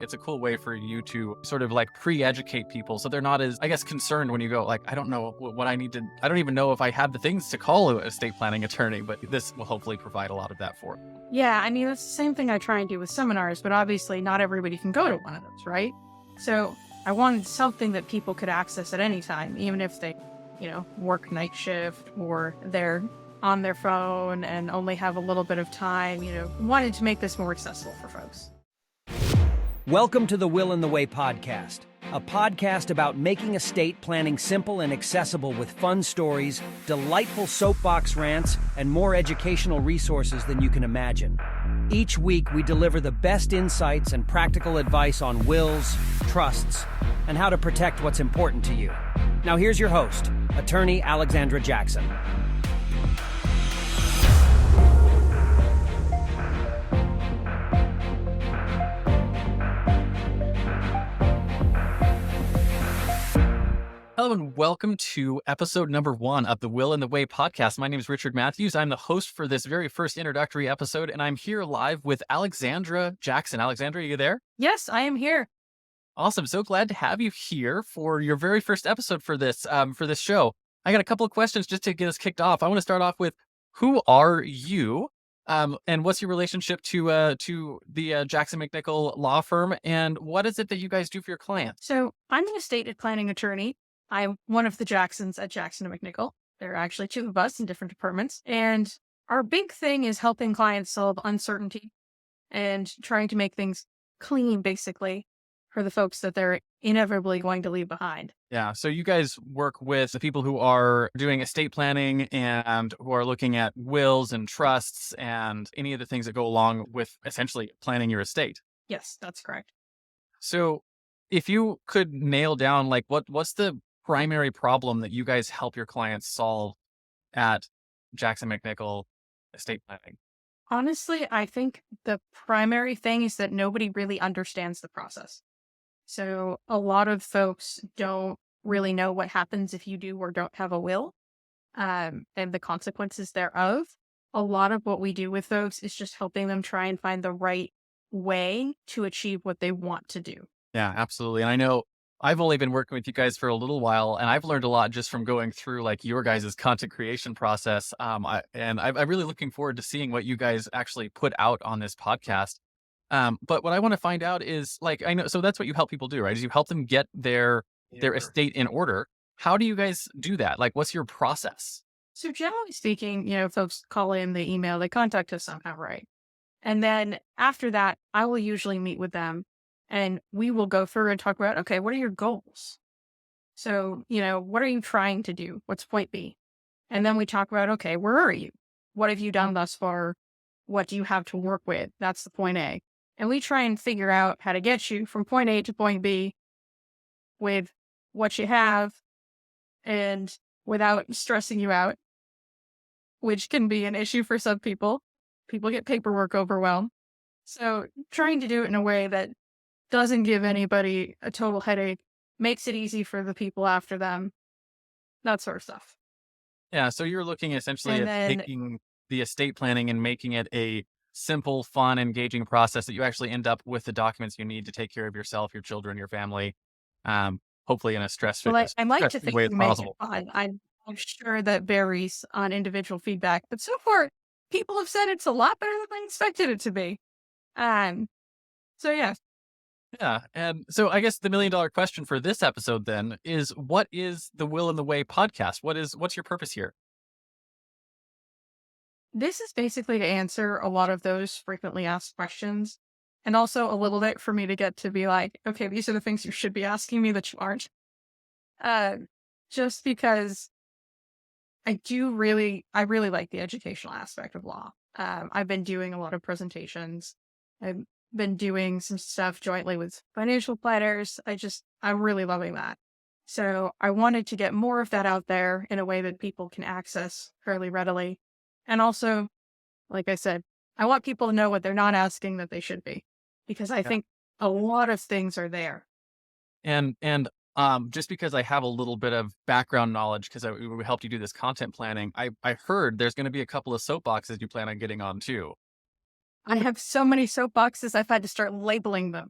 It's a cool way for you to sort of like pre-educate people so they're not as, I guess, concerned when you go like, I don't know what I need to, I don't even know if I have the things to call an estate planning attorney, but this will hopefully provide a lot of that for them. Yeah, I mean, that's the same thing I try and do with seminars, but obviously not everybody can go to one of those, right? So I wanted something that people could access at any time, even if they, work night shift or they're on their phone and only have a little bit of time, wanted to make this more accessible for folks. Welcome to the Will and the Way podcast, a podcast about making estate planning simple and accessible with fun stories, delightful soapbox rants, and more educational resources than you can imagine. Each week, we deliver the best insights and practical advice on wills, trusts, and how to protect what's important to you. Now here's your host, Attorney Alexandra Jackson. Hello and welcome to episode number 1 of the Will and the Way podcast. My name is Richard Matthews. I'm the host for this very first introductory episode, and I'm here live with Alexandra Jackson. Alexandra, are you there? Yes, I am here. Awesome. So glad to have you here for your very first episode for this show. I got a couple of questions just to get us kicked off. I want to start off with, who are you? And what's your relationship to the Jackson MacNichol law firm? And what is it that you guys do for your clients? So I'm an estate planning attorney. I'm one of the Jacksons at Jackson and MacNichol. There are actually 2 of us in different departments. And our big thing is helping clients solve uncertainty and trying to make things clean, basically, for the folks that they're inevitably going to leave behind. Yeah. So you guys work with the people who are doing estate planning and who are looking at wills and trusts and any of the things that go along with essentially planning your estate. Yes, that's correct. So if you could nail down, like, what's the primary problem that you guys help your clients solve at Jackson MacNichol estate planning? Honestly, I think the primary thing is that nobody really understands the process. So a lot of folks don't really know what happens if you do or don't have a will, and the consequences thereof. A lot of what we do with folks is just helping them try and find the right way to achieve what they want to do. Yeah, absolutely. And I know I've only been working with you guys for a little while, and I've learned a lot just from going through like your guys' content creation process. I'm really looking forward to seeing what you guys actually put out on this podcast. But what I want to find out is, like, I know, so that's what you help people do, right? Is you help them get their estate in order. How do you guys do that? Like, what's your process? So generally speaking, folks call in, they email, they contact us somehow, right? And then after that, I will usually meet with them and we will go through and talk about, okay, what are your goals? So, what are you trying to do? What's point B? And then we talk about, okay, where are you? What have you done thus far? What do you have to work with? That's the point A. And we try and figure out how to get you from point A to point B with what you have and without stressing you out, which can be an issue for some people. People get paperwork overwhelmed. So trying to do it in a way that doesn't give anybody a total headache, makes it easy for the people after them, that sort of stuff. Yeah. So you're looking essentially And at then, taking the estate planning and making it a simple, fun, engaging process that you actually end up with the documents you need to take care of yourself, your children, your family, hopefully in a stress-free well, I like to stress-free think way you as make it possible. fun. I'm sure that varies on individual feedback, but so far, people have said it's a lot better than I expected it to be. So yeah. Yeah. And so I guess the $1 million question for this episode then is, what is the Will and the Way podcast? What's your purpose here? This is basically to answer a lot of those frequently asked questions. And also a little bit for me to get to be like, okay, these are the things you should be asking me that you aren't. Just because I really like the educational aspect of law. I've been doing a lot of presentations. I've been doing some stuff jointly with financial planners. I'm really loving that. So I wanted to get more of that out there in a way that people can access fairly readily. And also, like I said, I want people to know what they're not asking that they should be, because I think a lot of things are there. And just because I have a little bit of background knowledge, because we helped you do this content planning, I heard there's going to be a couple of soapboxes you plan on getting on too. I have so many soapboxes, I've had to start labeling them.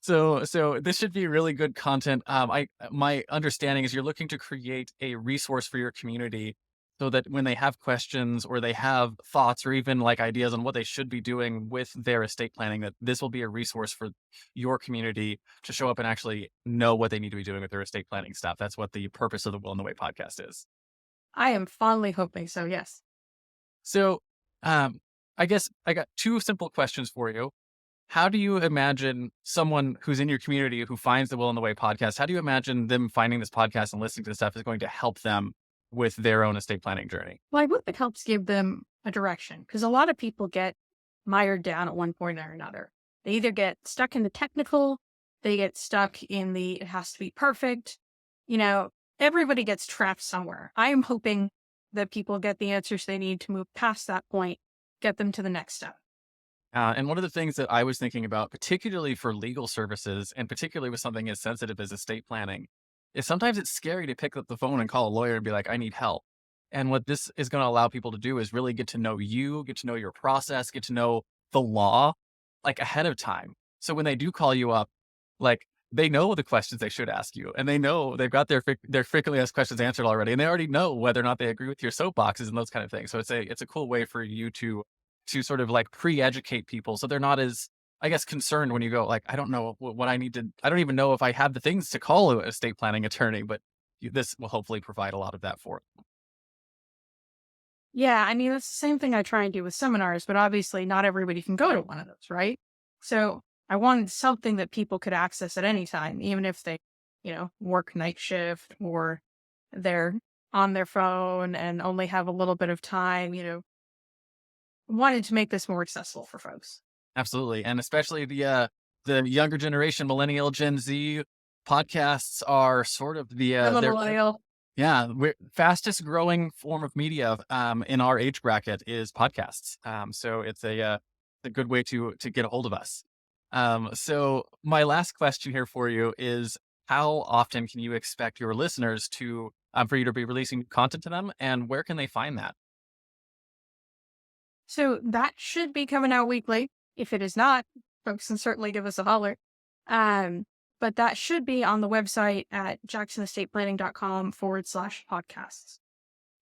So this should be really good content. My understanding is you're looking to create a resource for your community so that when they have questions or they have thoughts or even like ideas on what they should be doing with their estate planning, that this will be a resource for your community to show up and actually know what they need to be doing with their estate planning stuff. That's what the purpose of the Will in the Way podcast is. I am fondly hoping so, yes. So, I guess I got two simple questions for you. How do you imagine someone who's in your community who finds the Will in the Way podcast, how do you imagine them finding this podcast and listening to this stuff is going to help them with their own estate planning journey? Well, I hope it helps give them a direction because a lot of people get mired down at one point or another. They either get stuck in the technical, they get stuck in the it has to be perfect. Everybody gets trapped somewhere. I am hoping that people get the answers they need to move past that point, get them to the next step. And one of the things that I was thinking about, particularly for legal services and particularly with something as sensitive as estate planning, is sometimes it's scary to pick up the phone and call a lawyer and be like, I need help. And what this is going to allow people to do is really get to know you, get to know your process, get to know the law like ahead of time. So when they do call you up, like they know the questions they should ask you and they know they've got their frequently asked questions answered already. And they already know whether or not they agree with your soapboxes and those kind of things. So it's a cool way for you to sort of like pre-educate people so they're not as, I guess, concerned when you go like, I don't know what I need to, I don't even know if I have the things to call an estate planning attorney, but this will hopefully provide a lot of that for them. Yeah, I mean, that's the same thing I try and do with seminars, but obviously not everybody can go to one of those, right? So I wanted something that people could access at any time, even if they, work night shift or they're on their phone and only have a little bit of time, wanted to make this more accessible for folks. Absolutely. And especially the younger generation, millennial, Gen Z podcasts are sort of I'm a millennial. we're fastest growing form of media in our age bracket is podcasts. So it's a good way to get a hold of us. So my last question here for you is, how often can you expect your listeners to for you to be releasing content to them, and where can they find that? So that should be coming out weekly. If it is not, folks can certainly give us a holler. But that should be on the website at jacksonestateplanning.com/podcasts.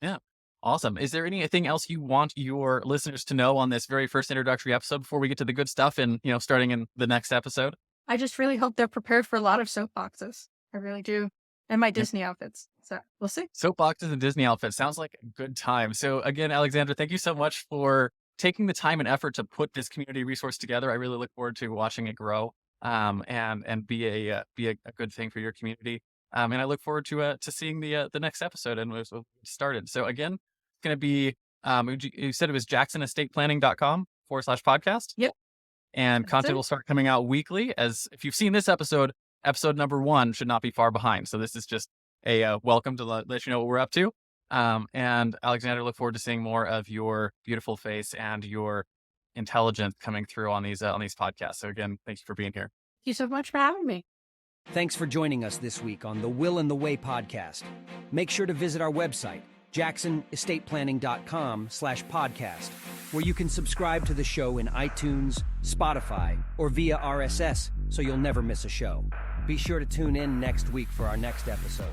Yeah. Awesome. Is there anything else you want your listeners to know on this very first introductory episode before we get to the good stuff and, starting in the next episode? I just really hope they're prepared for a lot of soapboxes. I really do. And my Disney outfits. So we'll see. Soapboxes and Disney outfits. Sounds like a good time. So again, Alexandra, thank you so much for taking the time and effort to put this community resource together. I really look forward to watching it grow and be a good thing for your community. And I look forward to seeing the next episode and we'll get started. So again, it's going to be, you said it was jacksonestateplanning.com/podcast. Yep. And content will start coming out weekly. As if you've seen this episode number 1 should not be far behind. So this is just a welcome to let you know what we're up to. And Alexandra, look forward to seeing more of your beautiful face and your intelligence coming through on these podcasts. So again, thank you for being here. Thank you so much for having me. Thanks for joining us this week on the Will in the Way podcast. Make sure to visit our website, jacksonestateplanning.com/podcast, where you can subscribe to the show in iTunes, Spotify, or via RSS so you'll never miss a show. Be sure to tune in next week for our next episode.